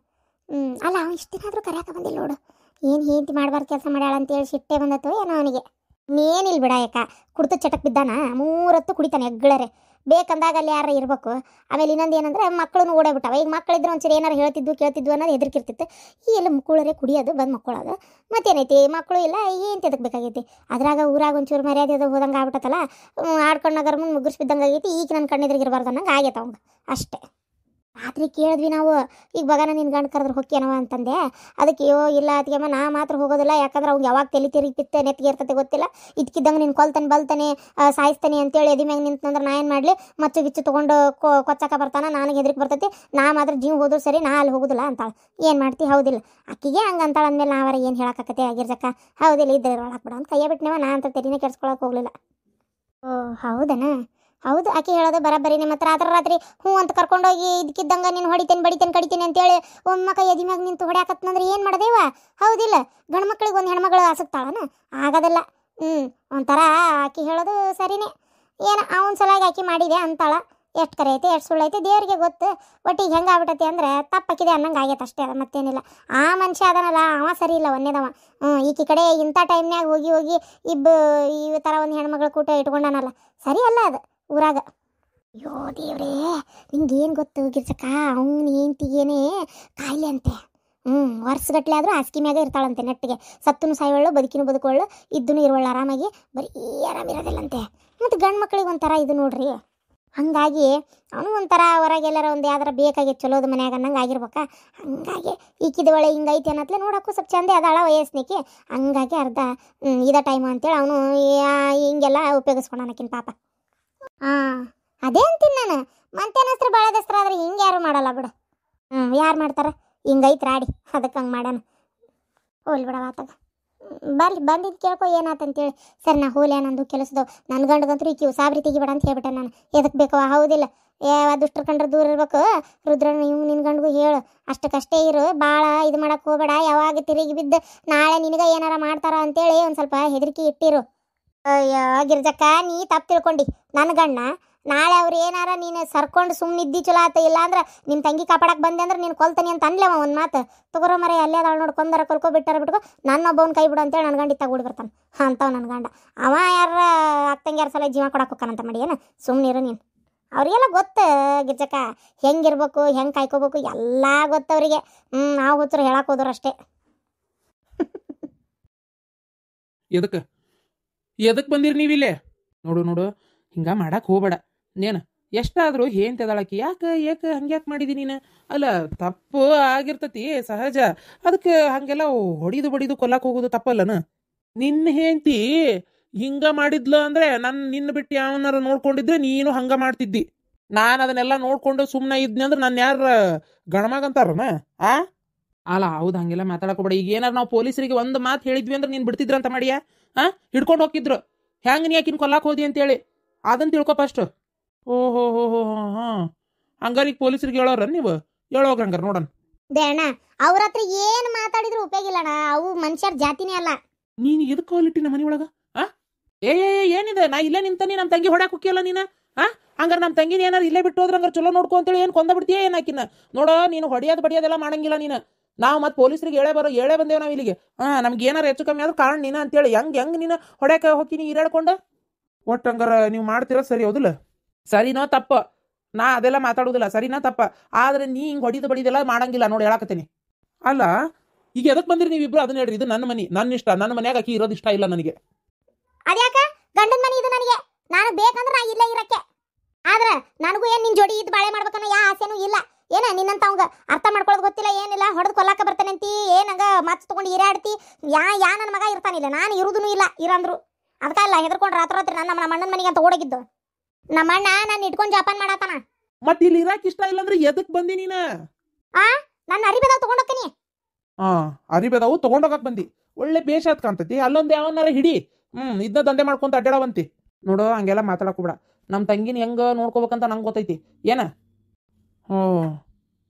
ಅಲ್ಲ, ಅವ್ನು ಇಷ್ಟು ದಿನ ಆದರೂ ಕರೆಯಾಕ ಬಂದಿಲ್ಲ ನೋಡು. ಏನು ಹೆಂಡತಿ ಮಾಡಬಾರ್ದು ಕೆಲಸ ಮಾಡ್ಯಾಳ ಅಂತೇಳಿ ಸಿಟ್ಟೆ ಬಂದತ್ತೋ ಏನೋ ಅವನಿಗೆ. ಇನ್ನೇನಿಲ್ಲ ಬಿಡ, ಯಾಕ ಕುಡ್ತು ಚಟಕ್ಕೆ ಬಿದ್ದಾನ, 3 ಹೊತ್ತು ಕುಡಿತಾನೆ ಎಗ್ಗಳರೆ. ಬೇಕಂದಾಗ ಅಲ್ಲಿ ಯಾರು ಇರಬೇಕು. ಆಮೇಲೆ ಇನ್ನೊಂದು ಏನಂದ್ರೆ ಮಕ್ಕಳನ್ನು ಓಡಾಬಿಟ್ಟಾವ. ಈಗ ಮಕ್ಕಳಿದ್ರೆ ಒಂಚೂರು ಏನಾರು ಕೇಳ್ತಿದ್ವು ಅನ್ನೋದು ಹೆದರ್ಕಿರ್ತಿತ್ತು. ಈ ಎಲ್ಲ ಮುಕ್ಕಳರೆ ಕುಡಿಯೋದು ಬಂದು ಮಕ್ಕಳೋದು, ಮತ್ತೇನೈತಿ ಮಕ್ಕಳು ಇಲ್ಲ, ಏನು ತೆದಕ್ಬೇಕಾಗೈತಿ. ಅದ್ರಾಗ ಊರಾಗ ಒಂಚೂರು ಮರ್ಯಾದೆ ಅದು ಹೋದಂಗೆ ಆಗ್ಬಿಟ್ಟತ್ತಲ್ಲ, ಆಡ್ಕೊಂಡು ನಗರ ಮುಂದೆ ಮುಗಿಸ್ ಬಿದ್ದಂಗೆ ಆಗೈತಿ. ಈಗ ನನ್ನ ಕಣ್ಣಿದ್ರಿಗೆ ಇರಬಾರ್ದು ಅನ್ನಂಗೆ ಆಗೈತೆ ಅವಂಗೆ ಅಷ್ಟೇ. ರಾತ್ರಿ ಕೇಳಿದ್ವಿ ನಾವು, ಈಗ ಬಗಾನ ನಿನ್ನ ಗಂಡು ಕರೆದ್ರೆ ಹೊಕ್ಕೇನವ ಅಂತಂದೆ. ಅದಕ್ಕೆ ಇಲ್ಲ ಅತ್ತಿಗೆಮ್ಮ, ನಾ ಮಾತ್ರ ಹೋಗೋದಿಲ್ಲ, ಯಾಕಂದ್ರೆ ಅವ್ಗೆ ಯಾವಾಗ ತಲೆ ತಿರುಗಿತ್ತೆ ನೆತ್ತಿಗೆ ಇರ್ತತೆ ಗೊತ್ತಿಲ್ಲ. ಇದಕ್ಕಿದ್ದಂಗೆ ನೀನು ಕೊಲ್ತಾನೆ ಬಲ್ತಾನೆ ಸಾಯಿಸ್ತಾನೆ ಅಂತೇಳಿ ಎದಿ ಮ್ಯಾಗ ನಿಂತಂದ್ರೆ ನಾ ಏನು ಮಾಡಲಿ, ಮಚ್ಚು ಗಿಚ್ಚು ತೊಗೊಂಡು ಕೊಚ್ಚಾಕ ಬರ್ತಾನೆ, ನನಗೆ ಹೆದರಿಕೆ ಬರ್ತೈತಿ. ನಾ ಮಾತ್ರ ಜೀವ ಹೋದ್ರು ಸರಿ, ನಾ ಅಲ್ಲಿ ಹೋಗೋದಿಲ್ಲ ಅಂತಾಳೆ. ಏನು ಮಾಡ್ತಿ? ಹೌದಿಲ್ಲ? ಅಕ್ಕಿಗೆ ಹಂಗೆ ಅಂತಾಳೆ ಅಂದಮೇಲೆ ನಾವರ ಏನು ಹೇಳೋಕ್ಕಾಕತ್ತೆ ಆಗಿರ್ಜಕ್ಕ. ಹೌದಿಲ್ಲ, ಇದ್ದರೆ ಒಳಗೆ ಬಿಡ ಅಂತ ಕೈಯ ಬಿಟ್ಟನೇವ. ನಾ ಅಂತ ತೆರಿನೇ ಕೆಡ್ಸ್ಕೊಳಕ್ಕೆ ಹೋಗಲಿಲ್ಲ. ಓ ಹೌದನ? ಹೌದು, ಆಕೆ ಹೇಳೋದು ಬರಬರಿನೇ. ಮತ್ತು ರಾತ್ರಿ ಹ್ಞೂ ಅಂತ ಕರ್ಕೊಂಡೋಗಿ ಇದಕ್ಕಿದ್ದಂಗೆ ನೀನು ಹೊಡಿತೇನೆ ಬಡಿತೇನೆ ಕಡಿತೇನೆ ಅಂತೇಳಿ ಒಮ್ಮಕ್ಕ ಎದಿ ಮ್ಯಾಗ ನಿಂತು ಹೊಡ್ಯಾಕತ್ತಂದ್ರೆ ಏನು ಮಾಡದೇವ? ಹೌದಿಲ್ಲ? ಗಂಡು ಮಕ್ಳಿಗೆ ಒಂದು ಹೆಣ್ಮಗಳು ಆಸಕ್ತಾಳನ? ಆಗೋದಿಲ್ಲ. ಒಂಥರ ಆಕೆ ಹೇಳೋದು ಸರಿನೇ. ಏನು ಅವನ ಸಲಾಗಿ ಆಕೆ ಮಾಡಿದೆ ಅಂತಾಳ. ಎಷ್ಟು ಕರೆ ಐತೆ ಎಷ್ಟು ಸುಳ್ಳು ಐತೆ ದೇವರಿಗೆ ಗೊತ್ತು. ಒಟ್ಟಿಗೆ ಹೆಂಗೆ ಆಗ್ಬಿಟ್ಟತಿ ಅಂದ್ರೆ ತಪ್ಪಾಕಿದೆ ಅನ್ನಂಗೆ ಆಗೈತೆ ಅಷ್ಟೇ, ಅದು ಮತ್ತೇನಿಲ್ಲ. ಆ ಮನುಷ್ಯ ಅದನಲ್ಲ ಅವ ಸರಿ ಇಲ್ಲ, ಒಂದೇದವ. ಈಕಿ ಕಡೆ ಇಂಥ ಟೈಮ್ನಾಗ ಹೋಗಿ ಈ ಥರ ಒಂದು ಹೆಣ್ಮಗಳು ಕೂಟ ಇಟ್ಕೊಂಡನಲ್ಲ, ಸರಿ ಅಲ್ಲ ಅದು ಊರಾಗ. ಅಯ್ಯೋ ದೇವ್ರೇ, ನಿಂಗೇನು ಗೊತ್ತು ಗಿರ್ಜಕ್ಕ, ಅವ್ನು ಹೆಂಡ್ತಿಗೇನೆ ಕಾಯಿಲೆ ಅಂತೆ. ವರ್ಷಗಟ್ಲೆ ಆದರೂ ಹಾಸಿಗೆ ಮ್ಯಾಗ ಇರ್ತಾಳಂತೆ ನೆಟ್ಟಿಗೆ. ಸತ್ತೂ ಸಾಯ್ವಳ್ಳು, ಬದುಕಿನೂ ಬದುಕೊಳ್ಳು, ಇದ್ದೂ ಇರುವಳ್ಳು ಆರಾಮಾಗಿ, ಬರೀ ಆರಾಮಿರೋದಿಲ್ಲಂತೆ. ಮತ್ತು ಗಂಡು ಮಕ್ಳಿಗೆ ಒಂಥರ ಇದು ನೋಡ್ರಿ. ಹಾಗಾಗಿ ಅವನು ಒಂಥರ ಹೊರಗೆಲ್ಲರ ಒಂದು ಯಾವ್ದಾರ ಬೇಕಾಗಿತ್ತು ಚಲೋದು ಮನ್ಯಾಗ ಅನ್ನಂಗೆ ಆಗಿರ್ಬೇಕಾ. ಹಾಗಾಗಿ ಈಕಿದ ಒಳ್ಳೆ ಹಿಂಗೈತಿ ಅನ್ನತ್ಲೆ ನೋಡೋಕ್ಕೂ ಸ್ವಲ್ಪ ಚಂದೆ ಅದಾಳ ವಯಸ್ನಿಕೆ. ಹಂಗಾಗಿ ಅರ್ಧ ಇದ ಟೈಮು ಅಂತೇಳಿ ಅವನು ಹಿಂಗೆಲ್ಲ ಉಪಯೋಗಿಸ್ಕೊಂಡಾನಕಿನ ಪಾಪ. ಅದೇ ಅಂತೀನಿ ನಾನು. ಮಂತೇನಸ್ತ್ರ ಬೆಳೆದಸ್ತ್ರ ಆದ್ರೆ ಹಿಂಗೆ ಯಾರು ಮಾಡಲ್ಲ ಬಿಡು. ಯಾರು ಮಾಡ್ತಾರೆ? ಹಿಂಗೈತೆ ರಾಡಿ, ಅದಕ್ಕೆ ಹಂಗೆ ಮಾಡ್ಯಾನ. ಹೋಲ್ ಬಿಡವ ಆತಾಗ. ಬಂದಿದ್ದು ಕೇಳ್ಕೊ ಏನಾತಂತೇಳಿ. ಸರಿ ನಾ ಹೋಲೆ, ನಂದು ಕೆಲಸದವು. ನನ್ನ ಗಂಡಗಂತೂ ಈಕಿ ಸಾಬ್ರಿ ತೆಗಿಬೇಡ ಅಂತ ಹೇಳ್ಬಿಟ್ಟೆ ನಾನು. ಎದಕ್ಕೆ ಬೇಕವ? ಹೌದಿಲ್ಲ? ದುಷ್ಟರ ಕಂಡ್ರೆ ದೂರ ಇರ್ಬೇಕು. ರುದ್ರನ ಇವ್ ನಿನ್ನ ಗಂಡಿಗೂ ಹೇಳು, ಅಷ್ಟಕ್ಕಷ್ಟೇ ಇರು, ಭಾಳ ಇದು ಮಾಡಕ್ಕೆ ಹೋಗಬೇಡ. ಯಾವಾಗ ತಿರುಗಿ ಬಿದ್ದು ನಾಳೆ ನಿನಗೆ ಏನಾರ ಮಾಡ್ತಾರ ಅಂತೇಳಿ ಒಂದು ಸ್ವಲ್ಪ ಹೆದರಿಕೆ ಇಟ್ಟಿರು. ಅಯ್ಯೋ ಗಿರ್ಜಕ್ಕ, ನೀ ತಪ್ಪು ತಿಳ್ಕೊಂಡು ನನ್ನ ಗಂಡ ನಾಳೆ ಅವ್ರು ಏನಾರ ನೀನು ಸರ್ಕೊಂಡು ಸುಮ್ಮನಿದ್ದಿ ಚಲೋ ಆತ. ಇಲ್ಲ ಅಂದ್ರೆ ನಿಮ್ಮ ತಂಗಿ ಕಾಪಾಡಕ್ಕೆ ಬಂದೆ ಅಂದ್ರೆ ನೀನು ಕೊಲ್ತಾನೆ ಅಂತ ಅನ್ಲೇವ ಒಂದು ಮಾತು. ತಗೋರೋ ಮರೆ, ಅಲ್ಲೇ ಅದಾಳು ನೋಡ್ಕೊಂಡಾರ ಕರ್ಕೊ ಬಿಟ್ಕೊ, ನನ್ನೊಬ್ಬವ್ನ ಕೈ ಬಿಡು ಅಂತೇಳಿ ನನ್ನ ಗಂಡ ಇತ್ತಾಗ ಓಡಿ ಬರ್ತಾನೆ. ಅಂಥವ್ ನನ್ನ ಗಂಡ. ಅವ ಯಾರ ಅಕ್ಕಂಗ್ಯಾರ ಸಲ ಜೀವ ಕೊಡಕ್ಕೆ ಹೋಗ್ತಾನಂತ ಮಾಡಿ ಏನು? ಸುಮ್ಮನಿರು ನೀನು. ಅವರಿಗೆಲ್ಲ ಗೊತ್ತು ಗಿರ್ಜಕ್ಕ, ಹೆಂಗಿರ್ಬೇಕು, ಹೆಂಗೆ ಕಾಯ್ಕೋಬೇಕು ಎಲ್ಲ ಗೊತ್ತು ಅವರಿಗೆ. ನಾವು ಹುಚ್ಚರು ಹೇಳಕ್ಕೆ ಹೋದ್ರು ಅಷ್ಟೇ. ಎದಕ್ಕೆ ಬಂದಿರಿ ನೀವಿಲ್ಲೇ? ನೋಡು ಹಿಂಗೆ ಮಾಡಕ್ಕೆ ಹೋಗಬೇಡ. ನೇನು ಎಷ್ಟಾದರೂ ಏನ್ ತೆದಾಳಕಿ, ಯಾಕೆ ಹಂಗ್ಯಾಕೆ ಮಾಡಿದಿ ನೀನು? ಅಲ್ಲ, ತಪ್ಪು ಆಗಿರ್ತತಿ ಸಹಜ. ಅದಕ್ಕೆ ಹಂಗೆಲ್ಲ ಹೊಡಿದು ಬಡಿದು ಕೊಲ್ಲಕ್ಕೆ ಹೋಗೋದು ತಪ್ಪಲ್ಲನ? ನಿನ್ನ ಹೆಂಡತಿ ಹಿಂಗ ಮಾಡಿದ್ಲು ಅಂದ್ರೆ ನಿನ್ನ ಬಿಟ್ಟು ಯಾವನಾರ ನೋಡ್ಕೊಂಡಿದ್ರೆ ನೀನು ಹಂಗ ಮಾಡ್ತಿದ್ದಿ. ನಾನು ಅದನ್ನೆಲ್ಲ ನೋಡ್ಕೊಂಡು ಸುಮ್ಮನೆ ಇದ್ನಿ ಅಂದ್ರೆ ನನ್ನ ಯಾರ ಗಣಮಗಂತಾರನ ಆ ಅಲ್ಲ ಹೌದು ಹಂಗೆಲ್ಲ ಮಾತಾಡಕೋಬೇಡ. ಈಗ ಏನಾರು ನಾವು ಪೊಲೀಸರಿಗೆ ಒಂದು ಮಾತು ಹೇಳಿದ್ವಿ ಅಂದ್ರೆ ನೀನು ಬಿಡ್ತಿದ್ರಂತ ಮಾಡಿಯಾ? ಹಿಡ್ಕೊಂಡು ಹೋಗಿದ್ರು ಹೆಂಗೆ ನೀ ಯಾಕಿನ್ ಕೊಲ್ಲಾಕ್ ಹೋದಿ ಅಂತೇಳಿ ಅದನ್ನ ತಿಳ್ಕೊ ಫಸ್ಟ್. ಓಹೋ ಹೋ ಹೋ ಹಾಂ ಹಂಗಾರ ಈಗ ಪೊಲೀಸರಿಗೆ ಹೇಳೋರ ನೀವು ಹೇಳೋಗ್ರ ಹಂಗಾರ ನೋಡೋಣ. ದೇಣ್ಣ ಅವ್ರ ಹತ್ರ ಏನು ಮಾತಾಡಿದ್ರು ಉಪಯೋಗ ಇಲ್ಲಣ್ಣ. ಅವು ಮನುಷ್ಯರ ಜಾತಿನೇ ಅಲ್ಲ. ನೀನು ಎದಕ್ಕೆ ಹೋಗ್ಲಿಟ್ಟಿ ನಮ್ಮ ಮನೆ ಒಳಗ? ಏ ಏನಿದೆ ನಾ ಇಲ್ಲೇ ನಿಂತಾನೆ ನಮ್ಮ ತಂಗಿ ಹೊಡ್ಯಾಕ ಹೋಗಿಯಲ್ಲ ನೀನು. ಹಂಗಾರೆ ನಮ್ಮ ತಂಗಿನ ಏನಾರು ಇಲ್ಲೇ ಬಿಟ್ಟು ಹೋದ್ರೆ ಹಂಗಾರೆ ಚಲೋ ನೋಡ್ಕೊ ಅಂತೇಳಿ ಏನು ಕೊಂದ ಬಿಡ್ತೀಯ ಏನಾಕಿನ? ನೋಡೋ ನೀನು ಹೊಡಿಯೋದು ಬಡಿಯೋದೆಲ್ಲ ಮಾಡಂಗಿಲ್ಲ ನೀನು. ನಾವು ಮತ್ತೆ ಪೊಲೀಸರಿಗೆ ಹೇಳೇ ಬಂದೇವು ನಾವು ಇಲ್ಲಿಗೆ. ನಮ್ಗೆ ಏನಾರು ಹೆಚ್ಚು ಕಮ್ಮಿ ಆದ್ರೂ ಕಾರಣ ನೀನು ಅಂತೇಳಿ ಹೆಂಗೆ ನೀನು ಹೊಡ್ಯಾಕ ಹೋಗ್ತೀನಿ ಈರಾಡ್ಕೊಂಡು ಒಟ್ಟು ಹಂಗಾರ ನೀವು ಮಾಡ್ತೀರ ಸರಿ ಹೌದಿಲ್ಲ? ಸರಿನೋ ತಪ್ಪ ನಾ ಅದೆಲ್ಲ ಮಾತಾಡೋದಿಲ್ಲ, ಸರಿನಾ ತಪ್ಪ. ಆದ್ರೆ ನೀ ಹಿಂಗೆ ಹೊಡಿದು ಬಡಿದೆಲ್ಲ ಮಾಡಂಗಿಲ್ಲ ನೋಡಿ ಹೇಳಕತ್ತೀನಿ. ಅಲ್ಲ ಈಗ ಎದಕ್ಕೆ ಬಂದಿರಿ ನೀವಿಬ್ರು ಅದನ್ನ ಹೇಳ್ರಿ. ಇದು ನನ್ನ ಮನೆ, ನನ್ನ ಇಷ್ಟ, ನನ್ನ ಮನ್ಯಾಗ ಆಕಿ ಇರೋದು ಇಷ್ಟ ಇಲ್ಲ ನನಗೆ. ಅದ್ಯಾಕ ಗಂಡನ ಮನೆ ಇದು ನನಗೆ, ನಾನು ಬೇಕಂದ್ರೆ ನಾ ಇಲ್ಲೇ ಇರಕ್ಕೆ. ಆದ್ರೆ ನನಗೂ ಏನು ನಿನ್ನ ಜೋಡಿ ಇದ್ದು ಬಾಳೆ ಮಾಡ್ಬೇಕನ್ನೋ ಯಾವ ಆಸೆನೂ ಇಲ್ಲ. ಏನ ನಿನ್ನಂತ ಅವಂಗ ಅರ್ಥ ಮಾಡ್ಕೊಳ್ಳೋದು ಗೊತ್ತಿಲ್ಲ ಏನಿಲ್ಲ. ಹೊಡೆದು ಕೊಲ್ಲಾಕ ಬರ್ತಾನೆ ಅಂತಿ ಏನಂಗ ಮಾತು ತಗೊಂಡು ಈರಾಡ್ತಿ. ಯಾ ನನ್ನ ಮಗ ಇರ್ತಾನಿಲ್ಲ, ನಾನು ಇರುದೂ ಇಲ್ಲ ಇರಂದ್ರು. ಅದಕ್ಕಲ್ಲ ಹೆದರ್ಕೊಂಡು ರಾತ್ರಿ ನಮ್ಮ ಅಣ್ಣನ ಮನೆಗೆ ಅಂತ ಓಡೋಗಿದ್ದು. ನಮ್ಮ ಅಣ್ಣ ನಾನು ಇಟ್ಕೊಂಡು ಜಪಾನ್ ಮಾಡತ್ತಾನ. ಮತ್ತೆ ಇಲ್ಲಿ ಇರಾಕ್ ಇಷ್ಟ ಇಲ್ಲ ಅಂದ್ರೆ ಎದಕ್ ಬಂದಿ ನೀನ? ನನ್ನ ಅರಿಬೆದಾವ್ ತಗೊಂಡೋಗ್ತೀನಿ. ಅರಿಬೆದಾವು ತಗೊಂಡೋಗಕ್ ಬಂದಿ, ಒಳ್ಳೆ ಬೇಷಾತ್ ಕಾಣ್ತೈತಿ. ಅಲ್ಲೊಂದು ಯಾವನಾರ ಹಿಡಿ ಇದನ್ನ ದಂಧೆ ಮಾಡ್ಕೊಂತ ಅಡ್ಡಾಡವಂತಿ. ನೋಡು ಹಂಗೆಲ್ಲ ಮಾತಾಡಕೋಬೇಡ. ನಮ್ಮ ತಂಗಿನ ಹೆಂಗ ನೋಡ್ಕೋಬೇಕಂತ ನಂಗೆ ಗೊತ್ತೈತಿ ಏನ.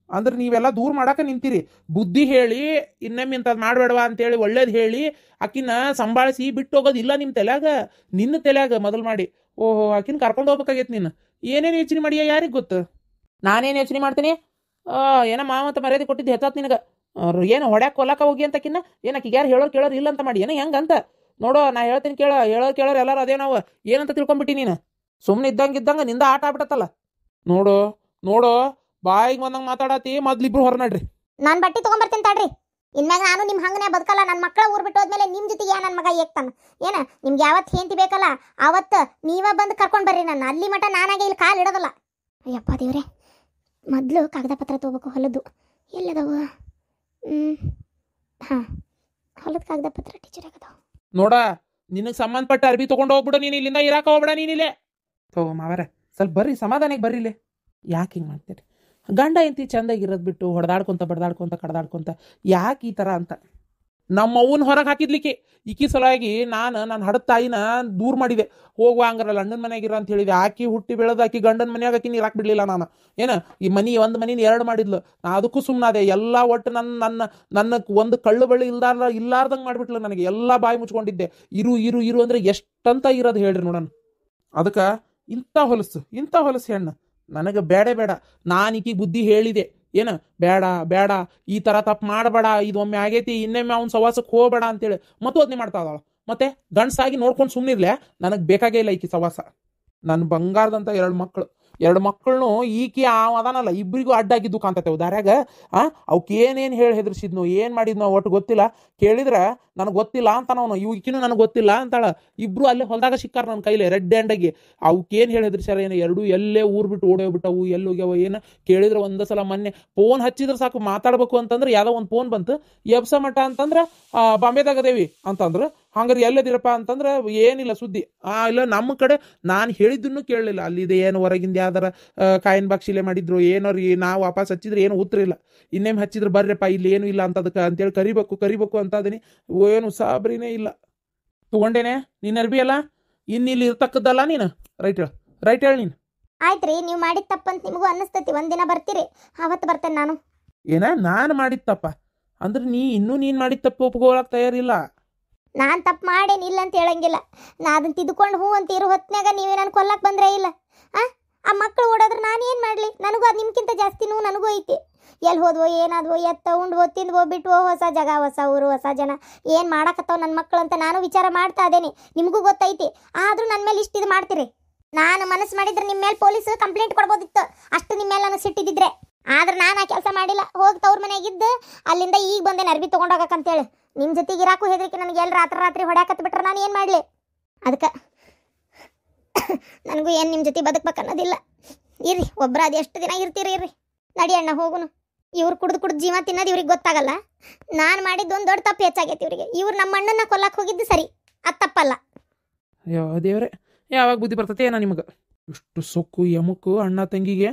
ಅಂದ್ರೆ ನೀವೆಲ್ಲ ದೂರ ಮಾಡಾಕ ನಿಂತೀರಿ. ಬುದ್ಧಿ ಹೇಳಿ ಇನ್ನೊಮ್ಮೆ ಇಂಥದ್ದು ಮಾಡಬೇಡವಾ ಅಂತೇಳಿ ಒಳ್ಳೇದು ಹೇಳಿ ಆಕಿನ ಸಂಭಾಳಿಸಿ ಬಿಟ್ಟು ಹೋಗೋದಿಲ್ಲ ನಿಮ್ಮ ತಲೆಯಾಗ. ನಿನ್ನ ತಲೆಯಾಗ ಮೊದಲು ಮಾಡಿ ಓಹೋ ಆಕಿನ ಕರ್ಕೊಂಡು ಹೋಗ್ಬೇಕಾಗೈತಿ. ನೀನು ಏನೇನು ಯೋಚನೆ ಮಾಡಿಯ ಯಾರಿಗೆ ಗೊತ್ತು? ನಾನೇನು ಯೋಚನೆ ಮಾಡ್ತೀನಿ? ಏನೋ ಮಾವಂತ ಮರ್ಯಾದೆ ಕೊಟ್ಟಿದ್ದು ಹೆಚ್ಚಾತ್ ನಿನಗೆ. ಏನು ಹೊಡ್ಯಾಕ ಕೊಲ್ಲಾಕ ಹೋಗಿ ಅಂತಕಿನ್ನ ಏನಕ್ಕೆ ಯಾರು ಹೇಳೋರು ಕೇಳೋರು ಇಲ್ಲ ಅಂತ ಮಾಡಿ ಏನೋ ಹೆಂಗಂತ ನೋಡೋ. ನಾ ಹೇಳ್ತೀನಿ ಕೇಳೋರು ಎಲ್ಲರೂ ಅದೇ ನಾವು ಏನಂತ ತಿಳ್ಕೊಂಬಿಟ್ಟಿ ನೀನು. ಸುಮ್ಮನೆ ಇದ್ದಂಗೆ ನಿಂದ ಆಟ ಆಗ್ಬಿಟ್ಟತ್ತಲ್ಲ. ನೋಡು ಬಾಯಿಗೆ ಬಂದಂಗೆ ಮಾತಾಡತಿ. ಮೊದ್ಲಿಬ್ರು ಹೊರನಡ್ರಿ. ನಾನು ಬಟ್ಟೆ ತೊಗೊಂಬರ್ತೀನಿ ತಡ್ರಿ. ಇನ್ಮ್ಯಾಗ ನಾನು ನಿಮ್ಮ ಹಂಗನೇ ಬದುಕಲ್ಲ. ನನ್ನ ಮಕ್ಕಳ ಊರು ಬಿಟ್ಟು ಹೋದ್ಮೇಲೆ ನಿಮ್ಮ ಜೊತೆಗೆ ನನ್ನ ಮಗ ಏಕ್ತಾನ ಏನ? ನಿಮ್ಗೆ ಯಾವತ್ತು ಹೆಂಡತಿ ಬೇಕಲ್ಲ ಅವತ್ತು ನೀವ ಬಂದು ಕರ್ಕೊಂಡು ಬರ್ರಿ. ನಾನು ಅಲ್ಲಿ ಮಟ ನಾನಾಗೆ ಇಲ್ಲಿ ಕಾಲು ಇಡೋದಲ್ಲ. ಅಯ್ಯಪ್ಪ ದೇವ್ರೆ, ಮೊದಲು ಕಾಗದ ಪತ್ರ ತೊಗೋಬೇಕು. ಹೊಲದ್ದು ಎಲ್ಲದವ? ಹೊಲದ ಕಾಗದ ಪತ್ರ ಟೀಚರ್ ಆಗದವ. ನೋಡ ನಿನಗೆ ಸಂಬಂಧಪಟ್ಟ ಅರ್ಬಿ ತೊಗೊಂಡು ಹೋಗ್ಬಿಡು. ನೀನು ಇಲ್ಲಿಂದ ಇರಾಕ ಹೋಗ್ಬೇಡ. ನೀನಿಲ್ಲೇ ಮಾವರ ಸ್ವಲ್ಪ ಬರ್ರಿ, ಸಮಾಧಾನಕ್ಕೆ ಬರ್ರಿಲೆ. ಯಾಕೆ ಹಿಂಗೆ ಮಾಡ್ತೀರಿ? ಗಂಡ ಎಂತಿ ಚಂದಾಗಿರೋದು ಬಿಟ್ಟು ಹೊಡೆದಾಡ್ಕೊಂತ ಬಡ್ದಾಡ್ಕೊಂತ ಕಡ್ದಾಡ್ಕೊಂತ ಯಾಕೆ ಈ ಥರ ಅಂತ ನಮ್ಮ ಅವ್ವನ ಹೊರಗೆ ಹಾಕಿದ್ಲಿಕ್ಕೆ ಈಕಿ ಸಲುವಾಗಿ ನನ್ನ ಹಡದ ತಾಯಿನ ದೂರ ಮಾಡಿದೆ. ಹೋಗುವ ಹಂಗಾರಲ್ಲ ಅಣ್ಣನ ಮನೆಯಾಗಿರ ಅಂತ ಹೇಳಿದೆ. ಆಕಿ ಹುಟ್ಟಿ ಬೆಳೆದು ಆಕಿ ಗಂಡನ ಮನ್ಯಾಗ ಆಕಿ ನೀರಾಕ್ ಬಿಡಲಿಲ್ಲ. ನಾನು ಏನು ಈ ಒಂದು ಮನಿನ 2 ಮಾಡಿದ್ಲು. ನಾ ಅದಕ್ಕೂ ಸುಮ್ಮನಾದೆ. ಎಲ್ಲ ಒಟ್ಟು ನನ್ನ ಒಂದು ಕಳ್ಳು ಬಳ್ಳಿ ಇಲ್ಲಾರ್ದಂಗೆ ಮಾಡಿಬಿಟ್ಲು. ನನಗೆ ಎಲ್ಲ ಬಾಯಿ ಮುಚ್ಕೊಂಡಿದ್ದೆ. ಇರು ಅಂದರೆ ಎಷ್ಟಂತ ಇರೋದು ಹೇಳ್ರಿ ನೋಡೋಣ. ಅದಕ್ಕೆ ಇಂಥ ಹೊಲಸು ಹೆಣ್ಣು ನನಗೆ ಬೇಡ. ನಾನು ಈಕಿ ಬುದ್ಧಿ ಹೇಳಿದೆ ಏನು ಬೇಡ ಈ ಥರ ತಪ್ಪು ಮಾಡಬೇಡ, ಇದೊಮ್ಮೆ ಆಗೈತಿ, ಇನ್ನೊಮ್ಮೆ ಅವ್ನ ಸವಾಸಕ್ಕೆ ಹೋಗಬೇಡ ಅಂತೇಳಿ ಮತ್ತೋದ್ನೆ ಮಾಡ್ತಾ ಇದ್ದಾಳ. ಮತ್ತೆ ಗಂಡಸಾಗಿ ನೋಡ್ಕೊಂಡು ಸುಮ್ಮನಿರ್ಲೆ. ನನಗೆ ಬೇಕಾಗೇ ಇಲ್ಲ ಈಕಿ ಸವಾಸ. ನನ್ನ ಬಂಗಾರದಂತ 2 ಮಕ್ಕಳನ್ನು ಈಕಿ ಅದಾನಲ್ಲ ಇಬ್ಬರಿಗೂ ಅಡ್ಡಾಗಿದ್ದು ಕಾಣ್ತತೆ ದಾರ್ಯಾಗ. ಅವಕ್ಕೇನೇನು ಹೇಳಿ ಹೆದರ್ಸಿದ್ನು ಏನು ಮಾಡಿದ್ನೋ ಒಟ್ಟು ಗೊತ್ತಿಲ್ಲ. ಕೇಳಿದ್ರೆ ನನಗೆ ಗೊತ್ತಿಲ್ಲ ಅಂತಾನವನು. ಈಕಿನೂ ನನಗೆ ಗೊತ್ತಿಲ್ಲ ಅಂತಾಳ. ಇಬ್ರು ಅಲ್ಲೇ ಹೊಲದಾಗ ಸಿಕ್ಕಾರ ನನ್ನ ಕೈಲಿ ರೆಡ್ ಹ್ಯಾಂಡಾಗಿ. ಅವಕ್ಕೇನು ಹೇಳಿ ಹೆದರ್ಸ್ಯಾರ ಏನು? 2 ಎಲ್ಲೇ ಊರು ಬಿಟ್ಟು ಓಡೋಗ್ಬಿಟ್ಟವು. ಎಲ್ಲೋಗ್ಯಾವ ಏನು ಕೇಳಿದ್ರೆ ಒಂದು ಸಲ ಮೊನ್ನೆ ಫೋನ್ ಹಚ್ಚಿದ್ರೆ ಸಾಕು ಮಾತಾಡ್ಬೇಕು ಅಂತಂದ್ರೆ ಯಾವುದೋ ಒಂದು ಫೋನ್ ಬಂತು. ಎಬ್ಸ ಮಠ ಅಂತಂದ್ರೆ ಬಾಂಬೆದಾಗದೇವಿ ಅಂತಂದ್ರೆ. ಹಂಗಾರೆ ಎಲ್ಲದಿರಪ್ಪ ಅಂತಂದ್ರೆ ಏನಿಲ್ಲ ಸುದ್ದಿ. ಇಲ್ಲ ನಮ್ಮ ಕಡೆ ನಾನು ಹೇಳಿದ್ದನ್ನು ಕೇಳಲಿಲ್ಲ. ಅಲ್ಲಿದೆ ಏನು ಹೊರಗಿಂದ ಯಾವ್ದಾರ ಕಾಯಿನ್ ಬಾಕ್ಸಿಲೆ ಮಾಡಿದ್ರು ಏನೋ ರೀ. ನಾವು ವಾಪಸ್ ಹಚ್ಚಿದ್ರೆ ಏನು ಉತ್ತರ ಇಲ್ಲ. ಇನ್ನೇನು ಹಚ್ಚಿದ್ರೆ ಬರ್ರಪ್ಪ ಇಲ್ಲಿ ಏನು ಇಲ್ಲ ಅಂತದಕ್ಕೆ ಅಂತೇಳಿ ಕರಿಬೇಕು ಅಂತ ಅದೀನಿ. ಏನು ಸಾಬ್ರಿನೇ ಇಲ್ಲ. ತಗೊಂಡೇನೆ ನೀನು ಅರ್ಬಿ ಅಲ್ಲ ಇನ್ನಿಲ್ಲಿ ಇರ್ತಕ್ಕದ್ದಲ್ಲ ನೀನು. ರೈಟ್ ಹೇಳಿ ನೀನು. ಆಯ್ತ್ರಿ, ನೀವು ಮಾಡಿದ ತಪ್ಪಂತ ನಿಮಗೂ ಅನ್ನಿಸ್ತೈತಿ. ಒಂದಿನ ಬರ್ತೀರಿ, ಅವತ್ತು ಬರ್ತೇನೆ ನಾನು. ನಾನು ಮಾಡಿದ ತಪ್ಪ ಅಂದ್ರೆ ನೀನು ಮಾಡಿದ ತಪ್ಪು ಒಪ್ಕೊಳ್ಳೋಕೆ ತಯಾರಿಲ್ಲ. ನಾನು ತಪ್ಪು ಮಾಡೇನಿಲ್ಲ ಅಂತ ಹೇಳಂಗಿಲ್ಲ. ನಾ ಅದನ್ನ ತಿದ್ದುಕೊಂಡು ಹೂ ಅಂತ ಇರೋ ಹೊತ್ನಾಗ ನೀವೇ ನಾನು ಕೊಲ್ಲಕ್ಕೆ ಬಂದ್ರೆ ಇಲ್ಲ. ಆ ಮಕ್ಕಳು ಓಡೋದ್ರೆ ನಾನು ಏನು ಮಾಡಲಿ? ನನಗೂ ಅದು ನಿಮ್ಗಿಂತ ಜಾಸ್ತಿ ನೋವು ನನಗೂ ಐತಿ. ಎಲ್ಲಿ ಹೋದ್ವೋ ಏನಾದ್ವೋ ಎತ್ತ ಉಂಡ್ವೋ ತಿಂದ್ವೋ ಬಿಟ್ವೋ, ಹೊಸ ಜಾಗ ಹೊಸ ಊರು ಹೊಸ ಜನ ಏನು ಮಾಡಕತ್ತಾವ ನನ್ನ ಮಕ್ಕಳು ಅಂತ ನಾನು ವಿಚಾರ ಮಾಡ್ತಾ ಇದ್ದೇನೆ. ನಿಮಗೂ ಗೊತ್ತೈತಿ. ಆದರೂ ನನ್ನ ಮೇಲೆ ಇಷ್ಟು ಇದು ಮಾಡ್ತೀರಿ. ನಾನು ಮನಸ್ಸು ಮಾಡಿದ್ರೆ ನಿಮ್ಮ ಮೇಲೆ ಪೊಲೀಸ್ ಕಂಪ್ಲೇಂಟ್ ಕೊಡ್ಬೋದಿತ್ತು. ಅಷ್ಟು ನಿಮ್ಮ ಮೇಲೆ ನಾನು ಸಿಟ್ಟಿದ್ದಿದ್ರೆ. ಆದ್ರೆ ನಾನು ಆ ಕೆಲಸ ಮಾಡಿಲ್ಲ. ಹೋಗಿ ತವ್ರ ಮನೆಯಾಗಿದ್ದು ಅಲ್ಲಿಂದ ಈಗ ಬಂದೇನೆ ಅರ್ಬಿ ತೊಗೊಂಡೋಗಕ್ಕಂತೇಳಿ. ನಿಮ್ಮ ಜೊತೆಗೆ ಇರಾಕು ಹೆದರಿಕೆ ನನಗೆ. ಎಲ್ಲಿ ರಾತ್ರಿ ಹೊಡ್ಯಾಕತ್ತು ಬಿಟ್ರೆ ನಾನು ಏನು ಮಾಡಲಿ? ಅದಕ್ಕೆ ನನಗೂ ಏನು ನಿಮ್ಮ ಜೊತೆ ಬದುಕ್ಬೇಕು ಅನ್ನೋದಿಲ್ಲ. ಇರ್ರಿ, ಒಬ್ಬರ ಅದು ಎಷ್ಟು ದಿನ ಇರ್ತೀರಿ. ಇರ್ರಿ, ನಡಿ ಅಣ್ಣ ಹೋಗುನು. ಇವ್ರು ಕುಡ್ದು ಜೀವ ತಿನ್ನೋದು ಇವ್ರಿಗೆ ಗೊತ್ತಾಗಲ್ಲ. ನಾನು ಮಾಡಿದ್ದು ಒಂದು ದೊಡ್ಡ ತಪ್ಪು ಹೆಚ್ಚಾಗೈತಿ ಇವರಿಗೆ. ಇವ್ರು ನಮ್ಮ ಅಣ್ಣನ ಕೊಲ್ಲಕ್ಕೆ ಹೋಗಿದ್ದು ಸರಿ, ಅದು ತಪ್ಪಲ್ಲ. ಅಯ್ಯೋ ದೇವ್ರೆ, ಯಾವಾಗ ಬುದ್ಧಿ ಬರ್ತತೆ ಏನೋ ನಿಮಗೆ. ಇಷ್ಟು ಸೊಕ್ಕು ಎಮುಕು ಅಣ್ಣ ತಂಗಿಗೆ.